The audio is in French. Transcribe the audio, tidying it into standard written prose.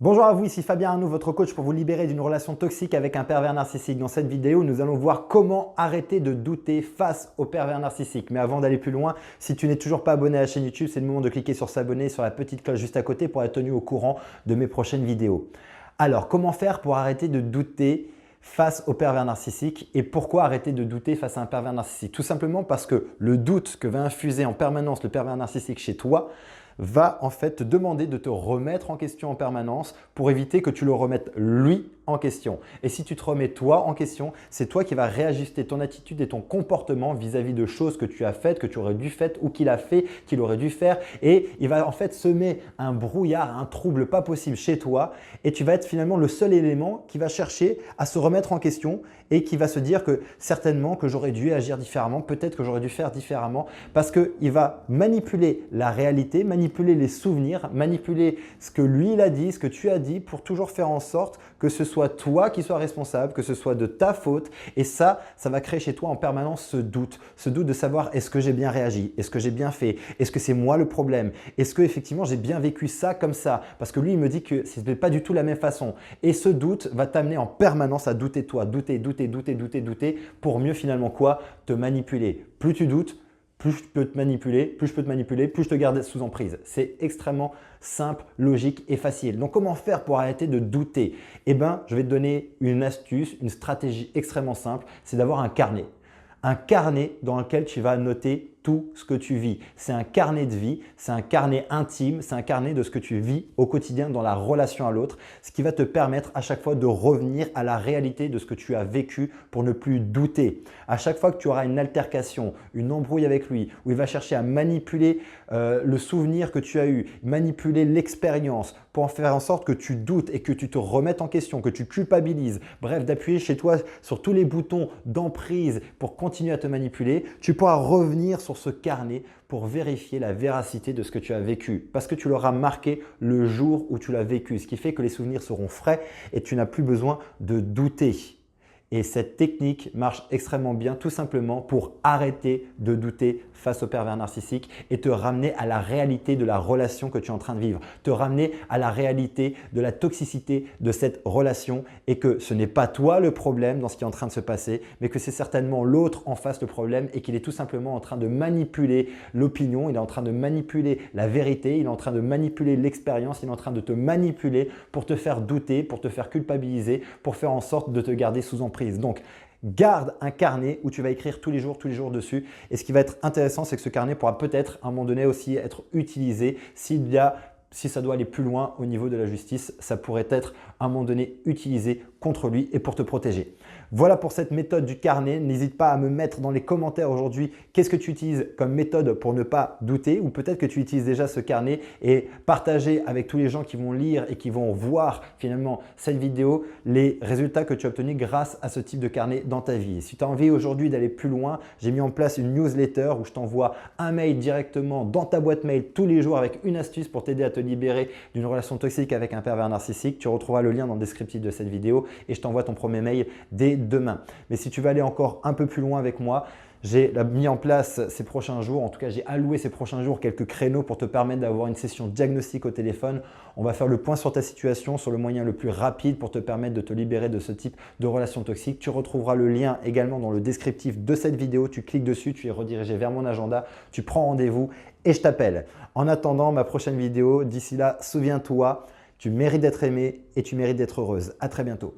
Bonjour à vous, ici Fabien Arnoux, votre coach pour vous libérer d'une relation toxique avec un pervers narcissique. Dans cette vidéo, nous allons voir comment arrêter de douter face au pervers narcissique. Mais avant d'aller plus loin, si tu n'es toujours pas abonné à la chaîne YouTube, c'est le moment de cliquer sur s'abonner, sur la petite cloche juste à côté pour être tenu au courant de mes prochaines vidéos. Alors, comment faire pour arrêter de douter face au pervers narcissique et pourquoi arrêter de douter face à un pervers narcissique? Tout simplement parce que le doute que va infuser en permanence le pervers narcissique chez toi va en fait te demander de te remettre en question en permanence pour éviter que tu le remettes lui en question. Et si tu te remets toi en question, c'est toi qui vas réajuster ton attitude et ton comportement vis-à-vis de choses que tu as faites, que tu aurais dû faire ou qu'il a fait, qu'il aurait dû faire. Et il va en fait semer un brouillard, un trouble pas possible chez toi et tu vas être finalement le seul élément qui va chercher à se remettre en question et qui va se dire que certainement que j'aurais dû agir différemment, peut-être que j'aurais dû faire différemment parce qu'il va manipuler la réalité, manipuler les souvenirs, manipuler ce que lui il a dit, ce que tu as dit pour toujours faire en sorte que ce soit toi qui sois responsable, que ce soit de ta faute. Et ça va créer chez toi en permanence ce doute de savoir est-ce que j'ai bien réagi, est-ce que j'ai bien fait, est-ce que c'est moi le problème, est-ce que effectivement j'ai bien vécu ça comme ça parce que lui il me dit que ce n'est pas du tout la même façon. Et ce doute va t'amener en permanence à douter de toi, douter pour mieux finalement quoi? Te manipuler. Plus tu doutes, plus je peux te manipuler, plus je te garde sous emprise. C'est extrêmement simple, logique et facile. Donc, comment faire pour arrêter de douter? Eh bien, je vais te donner une astuce, une stratégie extrêmement simple, c'est d'avoir un carnet. Un carnet dans lequel tu vas noter tout ce que tu vis. C'est un carnet de vie, c'est un carnet intime, c'est un carnet de ce que tu vis au quotidien dans la relation à l'autre, ce qui va te permettre à chaque fois de revenir à la réalité de ce que tu as vécu pour ne plus douter. À chaque fois que tu auras une altercation, une embrouille avec lui, où il va chercher à manipuler le souvenir que tu as eu, manipuler l'expérience pour en faire en sorte que tu doutes et que tu te remettes en question, que tu culpabilises, bref, d'appuyer chez toi sur tous les boutons d'emprise pour continuer à te manipuler, tu pourras revenir sur ce carnet pour vérifier la véracité de ce que tu as vécu parce que tu l'auras marqué le jour où tu l'as vécu, ce qui fait que les souvenirs seront frais et tu n'as plus besoin de douter. Et cette technique marche extrêmement bien tout simplement pour arrêter de douter face au pervers narcissique et te ramener à la réalité de la relation que tu es en train de vivre, te ramener à la réalité de la toxicité de cette relation et que ce n'est pas toi le problème dans ce qui est en train de se passer, mais que c'est certainement l'autre en face le problème et qu'il est tout simplement en train de manipuler l'opinion, il est en train de manipuler la vérité, il est en train de manipuler l'expérience, il est en train de te manipuler pour te faire douter, pour te faire culpabiliser, pour faire en sorte de te garder sous emprise. Donc, garde un carnet où tu vas écrire tous les jours dessus. Et ce qui va être intéressant, c'est que ce carnet pourra peut-être à un moment donné aussi être utilisé si ça doit aller plus loin au niveau de la justice, ça pourrait être à un moment donné utilisé contre lui et pour te protéger. Voilà pour cette méthode du carnet. N'hésite pas à me mettre dans les commentaires aujourd'hui qu'est-ce que tu utilises comme méthode pour ne pas douter ou peut-être que tu utilises déjà ce carnet et partager avec tous les gens qui vont lire et qui vont voir finalement cette vidéo les résultats que tu as obtenus grâce à ce type de carnet dans ta vie. Et si tu as envie aujourd'hui d'aller plus loin, j'ai mis en place une newsletter où je t'envoie un mail directement dans ta boîte mail tous les jours avec une astuce pour t'aider à te libérer d'une relation toxique avec un pervers narcissique. Tu retrouveras le lien dans le descriptif de cette vidéo et je t'envoie ton premier mail dès demain. Mais si tu veux aller encore un peu plus loin avec moi, j'ai mis en place ces prochains jours, en tout cas j'ai alloué ces prochains jours quelques créneaux pour te permettre d'avoir une session diagnostic au téléphone. On va faire le point sur ta situation, sur le moyen le plus rapide pour te permettre de te libérer de ce type de relation toxique. Tu retrouveras le lien également dans le descriptif de cette vidéo. Tu cliques dessus, tu es redirigé vers mon agenda, tu prends rendez-vous et je t'appelle. En attendant ma prochaine vidéo, d'ici là, souviens-toi, tu mérites d'être aimé et tu mérites d'être heureuse. À très bientôt.